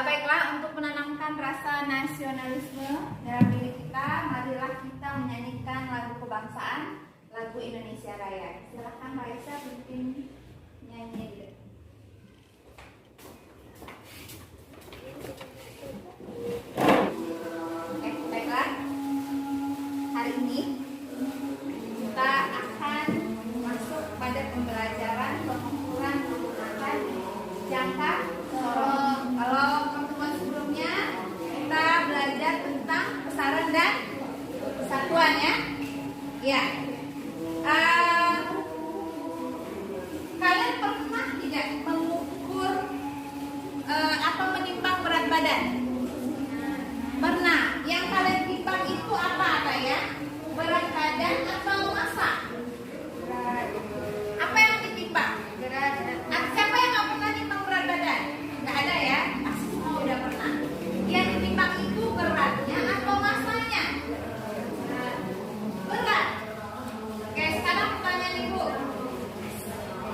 Baiklah, untuk menanamkan rasa nasionalisme dalam diri kita, marilah kita menyanyikan lagu kebangsaan, lagu Indonesia Raya. Silakan Raisa pimpin nyanyi. Baiklah, hari ini kita akan masuk pada pembelajaran pengukuran menggunakan jangka sorong. Kalau pertemuan sebelumnya kita belajar tentang besaran dan satuan ya. Ya. Kalian pernah tidak mengukur atau menimbang berat badan? Pernah. Yang kalian timbang itu apa ya? Berat badan atau massa? Apa yang ditimbang? Berat. Siapa yang nggak pernah timbang berat badan? Nggak ada ya? Pasti semua udah pernah. Yang ditimbang itu beratnya atau massanya? Berat. Oke, sekarang pertanyaan ibu.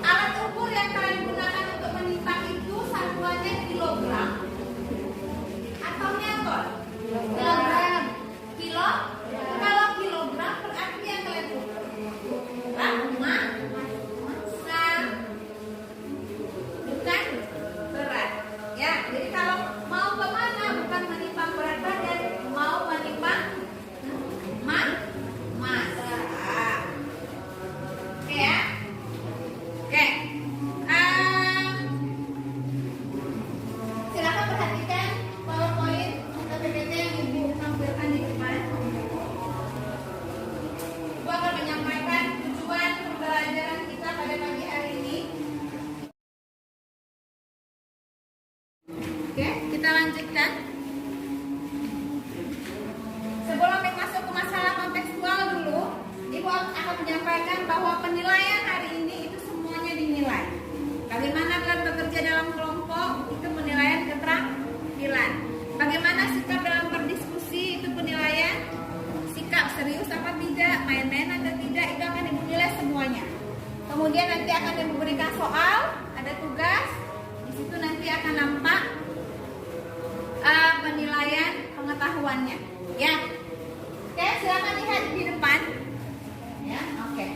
Alat ukur yang kalian gunakan untuk menimbang itu satuannya kilogram atau meter? Kilogram. Kilo? Kalau kilogram berarti yang kalian ukur massa, bukan berat. Ya, jadi kalau mau kemana bukan menimbang berat badan, mau menimbang massa. Oke ya. Oke. Silakan perhatikan PowerPoint atau PPT yang ibu tampilkan di depan. Ibu akan menyampaikan tujuan pembelajaran kita pada pagi hari ini. Oke, kita lanjutkan. Sebelum masuk ke masalah kontekstual dulu, ibu akan menyampaikan bahwa penilaian hari ini itu semuanya dinilai. Bagaimana kalian bekerja dalam kelompok, itu penilaian keterampilan. Bagaimana sikap dalam berdiskusi, itu penilaian sikap serius apa tidak, main-main atau tidak, itu akan ibu nilai semuanya. Kemudian nanti akan ibu berikan soal, ada tugas, di situ nanti akan nampak penilaian pengetahuannya. Ya, oke, silakan lihat di depan. Ya, oke.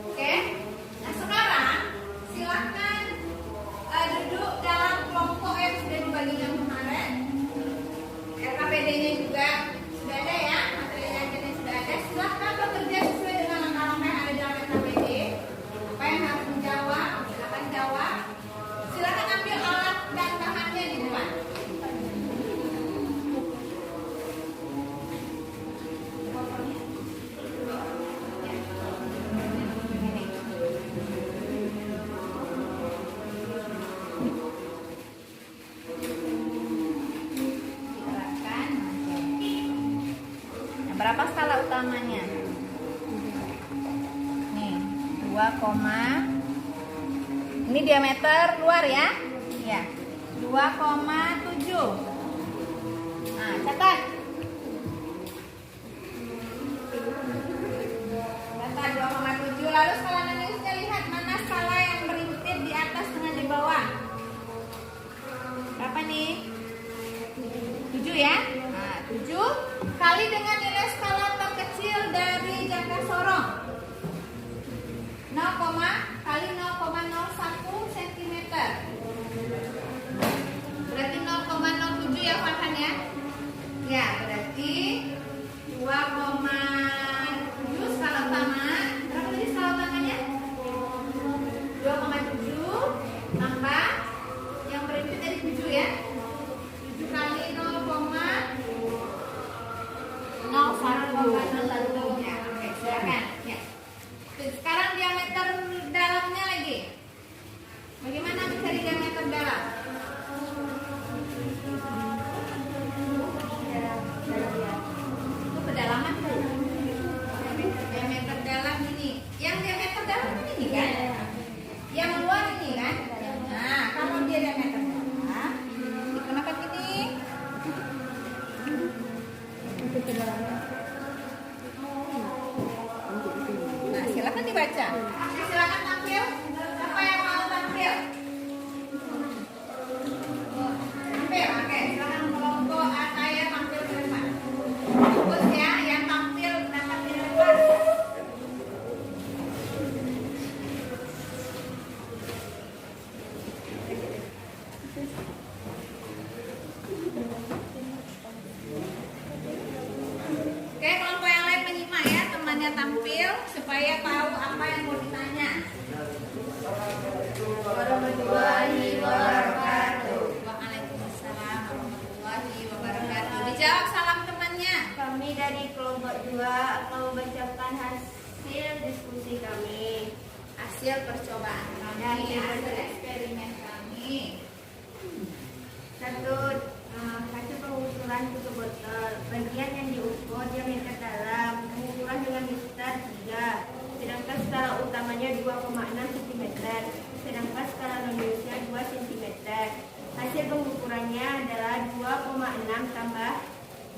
Oke, nah sekarang silakan duduk dalam kelompok yang sudah dibagikan kemarin. RKPD-nya juga sudah ada ya, materi ajarnya sudah ada. Silakan bekerja sesuai dengan langkah-langkah yang ada dalam RKPD. Apa yang harus menjawab, silakan jawab. Silakan ambil alat dan bahannya di depan. Berapa skala utamanya? Nih, 2, ini diameter luar ya? Ya, 2,7. Nah, catat. Catat 2,7. Lalu skala analisisnya lihat mana skala yang berintit di atas dengan di bawah. Berapa nih? 7 ya? Nah, 7 kali dengan nilai skala terkecil dari jangka sorong 0, kali 0,01 cm. Berarti 0,07 ya Farhan ya? Ya, berarti 2,7 skala utama. Berapa tadi skala utamanya? supaya tahu apa yang mau ditanya. Warahmatullahi wabarakatuh. Waalaikumsalam warahmatullahi wabarakatuh. Dijawab salam temannya. Kami dari kelompok 2 akan membacakan hasil diskusi kami. Hasil percobaan kami, hasil eksperimen kami. 1. Hasil pengukuran tutup botol. Bagian yang diukur diameter dalam. Pengukuran dengan mistar 3. Sedangkan skala utamanya 2,6 cm. Sedangkan skala non-minusnya 2 cm. Hasil pengukurannya adalah 2,6 tambah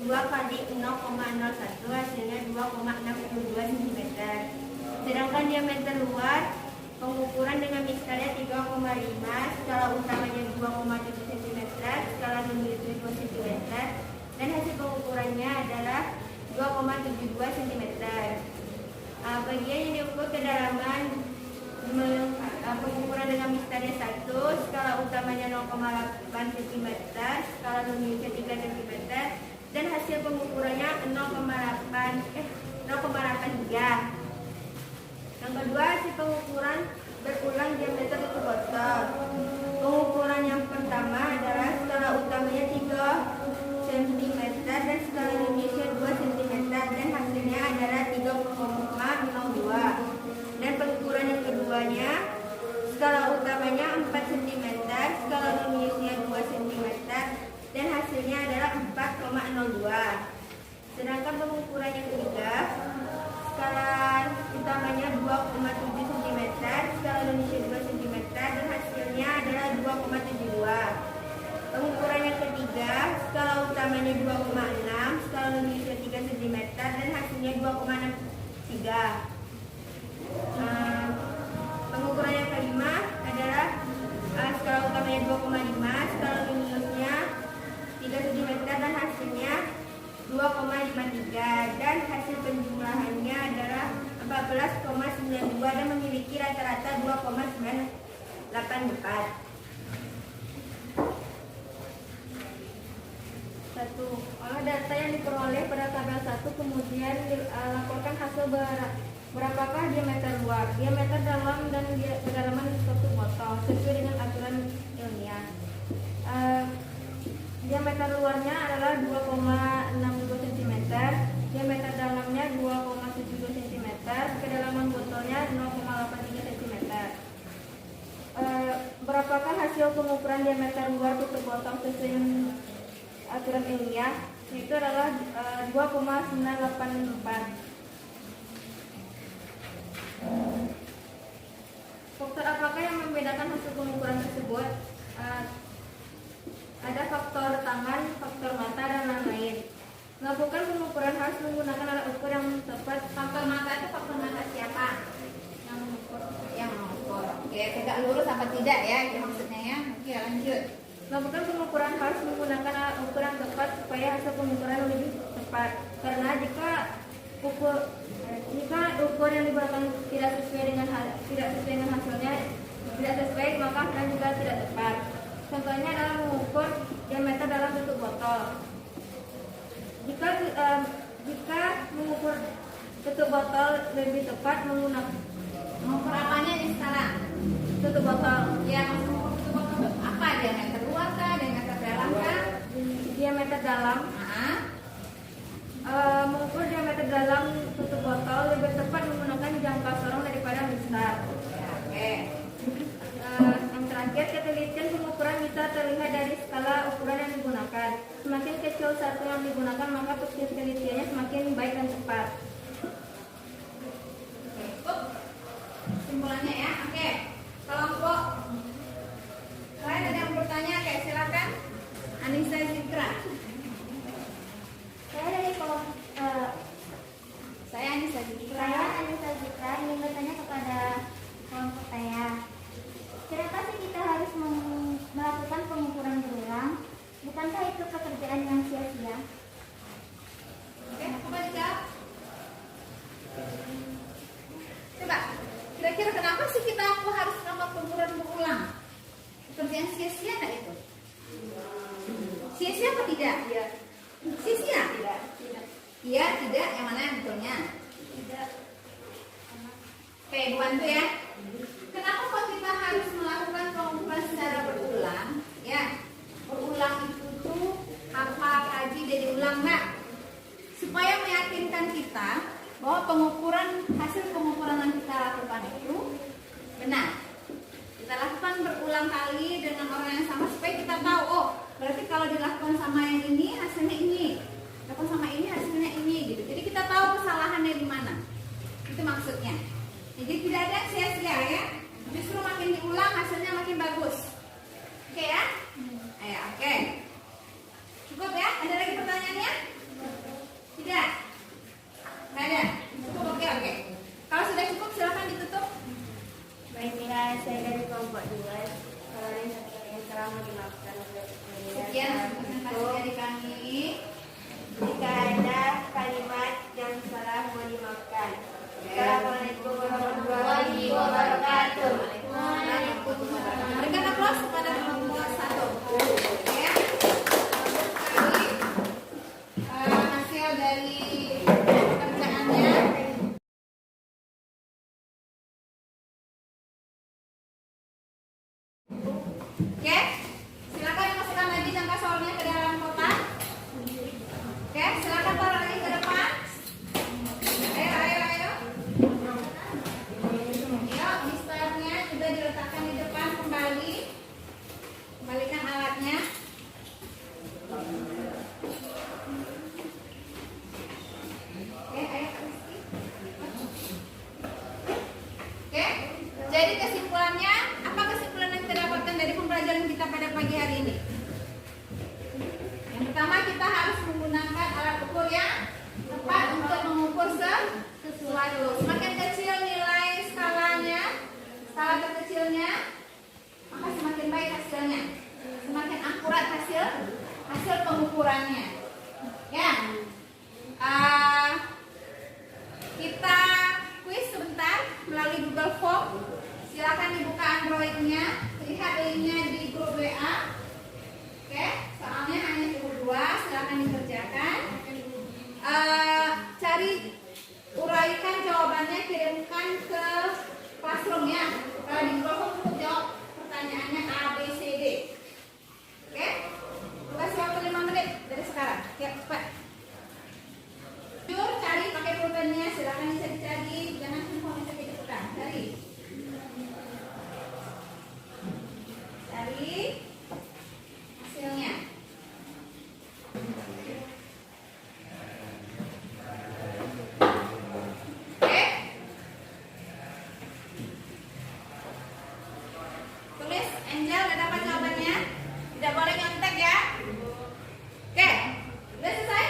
2 kali 0,01, hasilnya 2,62 cm. Sedangkan diameter luar, pengukuran dengan mistarnya 3,5, skala utamanya 2,7 cm, skala non-minusnya 2 cm, dan hasil pengukurannya adalah 2,72 cm. Bagian yang diukur kedalaman pengukuran dengan mistarnya 1, skala utamanya 0,8 cm, skala non-minusnya 3 cm, dan hasil pengukurannya 0,83. Yang kedua, hasil pengukuran berulang diameter tutup botol. Pengukuran yang pertama adalah skala utamanya 3 cm dan skala non-minusnya 2 cm, dan hasilnya adalah 3,02. Dan pengukuran yang keduanya, skala utamanya 4 cm, skala non-minusnya 2 cm, dan hasilnya adalah 4,02. Sedangkan pengukuran yang ketiga, skala utamanya 2,7 cm, skala non-minusnya 2 cm, dan hasilnya adalah 2,72. Pengukuran yang ketiga, skala utamanya 2,6, skala non-minusnya 3 cm, dan hasilnya 2,63. Pengukuran yang kelima adalah skala utamanya 2,5, skala minusnya 3 cm, dan hasilnya 2,53, dan hasil penjumlahannya adalah 14,92 dan memiliki rata-rata 2,984. 1. Olah data yang diperoleh pada tabel 1, kemudian laporkan hasil berapakah diameter luar, diameter dalam, dan kedalaman suatu botol sesuai dengan aturan ilmiah. Diameter luarnya adalah 2,62 cm, diameter dalamnya 2,72 cm, kedalaman botolnya 0,83 cm. Berapakah hasil pengukuran diameter luar tutup botol sesuai dengan aturan ilmiah? Itu adalah 2,984. Faktor apakah yang membedakan hasil pengukuran tersebut? Ada faktor tangan, faktor mata, dan lain-lain. Melakukan pengukuran harus menggunakan alat ukur yang tepat. Faktor mata itu faktor mata siapa? Yang mengukur. Yang mengukur. Oke, tegak lurus apa tidak ya? Itu maksudnya ya. Oke, lanjut. Melakukan pengukuran harus menggunakan alat ukur yang tepat supaya hasil pengukuran lebih tepat. Karena jika ukur yang digunakan tidak sesuai dengan hasilnya, tidak sesuai, maka hasilnya juga tidak tepat. Contohnya adalah mengukur diameter dalam tutup botol. Jika mengukur tutup botol lebih tepat menggunakan Mengukur apanya nih sekarang? tutup botol. Ya, mengukur tutup botol apa? Diameter luar kah? Diameter dalam kah? Diameter dalam. Mengukur diameter dalam tutup botol lebih tepat menggunakan jangka sorong daripada mistar. Ya, oke. Yang terakhir, ketelitian pengukuran bisa terlihat dari skala ukuran yang digunakan. Semakin kecil satu yang digunakan, maka ketelitiannya semakin baik dan tepat. Oke, cukup simpulannya ya. Oke, kelompok lain ada yang bertanya? Oke, silakan. Anissa Zikra. Saya dari kelompok Saya Anissa Zikra. ingin bertanya kepada kelompok saya. Kenapa sih kita harus melakukan pengukuran berulang? Bukankah itu pekerjaan yang sia-sia? Oke, coba dijawab. Coba, kira-kira kenapa sih kita harus melakukan pengukuran berulang? Pekerjaan sia-sia nggak itu? Sia-sia apa tidak? Iya. Sia-sia? Tidak. Iya, tidak. Yang mana yang betulnya? Tidak. Oke, Ibu bantu ya. Kenapa kok kita harus melakukan pengukuran secara berulang? Ya, berulang itu tuh hafal, kaji, dan diulang, Mbak. Supaya meyakinkan kita bahwa hasil pengukuran yang kita lakukan itu benar. Kita lakukan berulang kali dengan orang yang sama supaya kita tahu, oh berarti kalau dilakukan sama yang ini hasilnya ini, dilakukan sama ini hasilnya ini gitu. Jadi kita tahu kesalahannya di mana. Itu maksudnya. Jadi tidak ada sia-sia ya. Justru makin diulang hasilnya makin bagus. Oke ya? Ayo, oke. Cukup ya? Ada lagi pertanyaannya? Tidak? Nggak ada? Cukup, oke. Kalau sudah cukup silahkan ditutup. Baiklah, saya dari kelompok 2. Kalau yang salah mau dimaafkan. Sekian presentasi dari kami. Jika ada kalimat yang salah mau dimaafkan. Assalamualaikum warahmatullahi wabarakatuh. Berikan aplaus kepada kelompok 1. Ya. Sekali hasil dari pekerjaannya. Oke, silakan dimasukkan lagi jangka soalnya ke dalam kotak. Oke, silakan taruh lagi ke depan. Ayo. Yuk, misternya sudah diletakkan di depan kembali. Kembalikan alatnya. Oke, ayo Rizky. Oke, jadi kesimpulannya, apa kesimpulan yang kita dapatkan dari pembelajaran kita pada pagi hari ini? Yang pertama, kita harus menggunakan alat ukur yang tepat untuk mengukur sesuatu. Semakin kecil nilai skalanya, skala terkecilnya, maka semakin baik hasilnya, semakin akurat hasil pengukurannya. Ya, kita kuis sebentar melalui Google Form. Silakan dibuka Android-nya, lihat linknya di grup WA. Oke, soalnya hanya cukup 2, silakan dikerjakan. Cari uraikan jawabannya, kirimkan ke Classroom ya. Kalau di Google Form cukup jawab pertanyaannya A, B, C, D. Oke, kasih waktu 5 menit dari sekarang. Ya, cepat. Jujur, cari pakai pulpennya, silakan bisa dicari, jangan handphone bisa kecepatan. Cari hasilnya. Oke, tulis Angel, udah dapat jawabannya. Tidak boleh nyontek ya. Oke, udah selesai?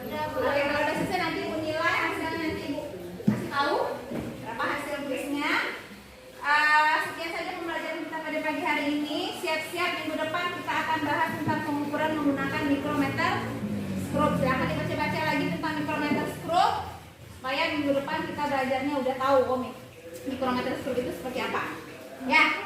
Oke, kalau udah selesai nanti ibu nilai hasilnya, nanti ibu kasih tahu berapa hasil kuisnya. Sekian saja pembelajaran kita pada pagi hari ini. Siap-siap minggu depan kita akan bahas tentang pengukuran menggunakan mikrometer skrup. Silahkan dibaca-baca lagi tentang mikrometer skrup supaya minggu depan kita belajarnya udah tahu mikrometer skrup itu seperti apa. Ya.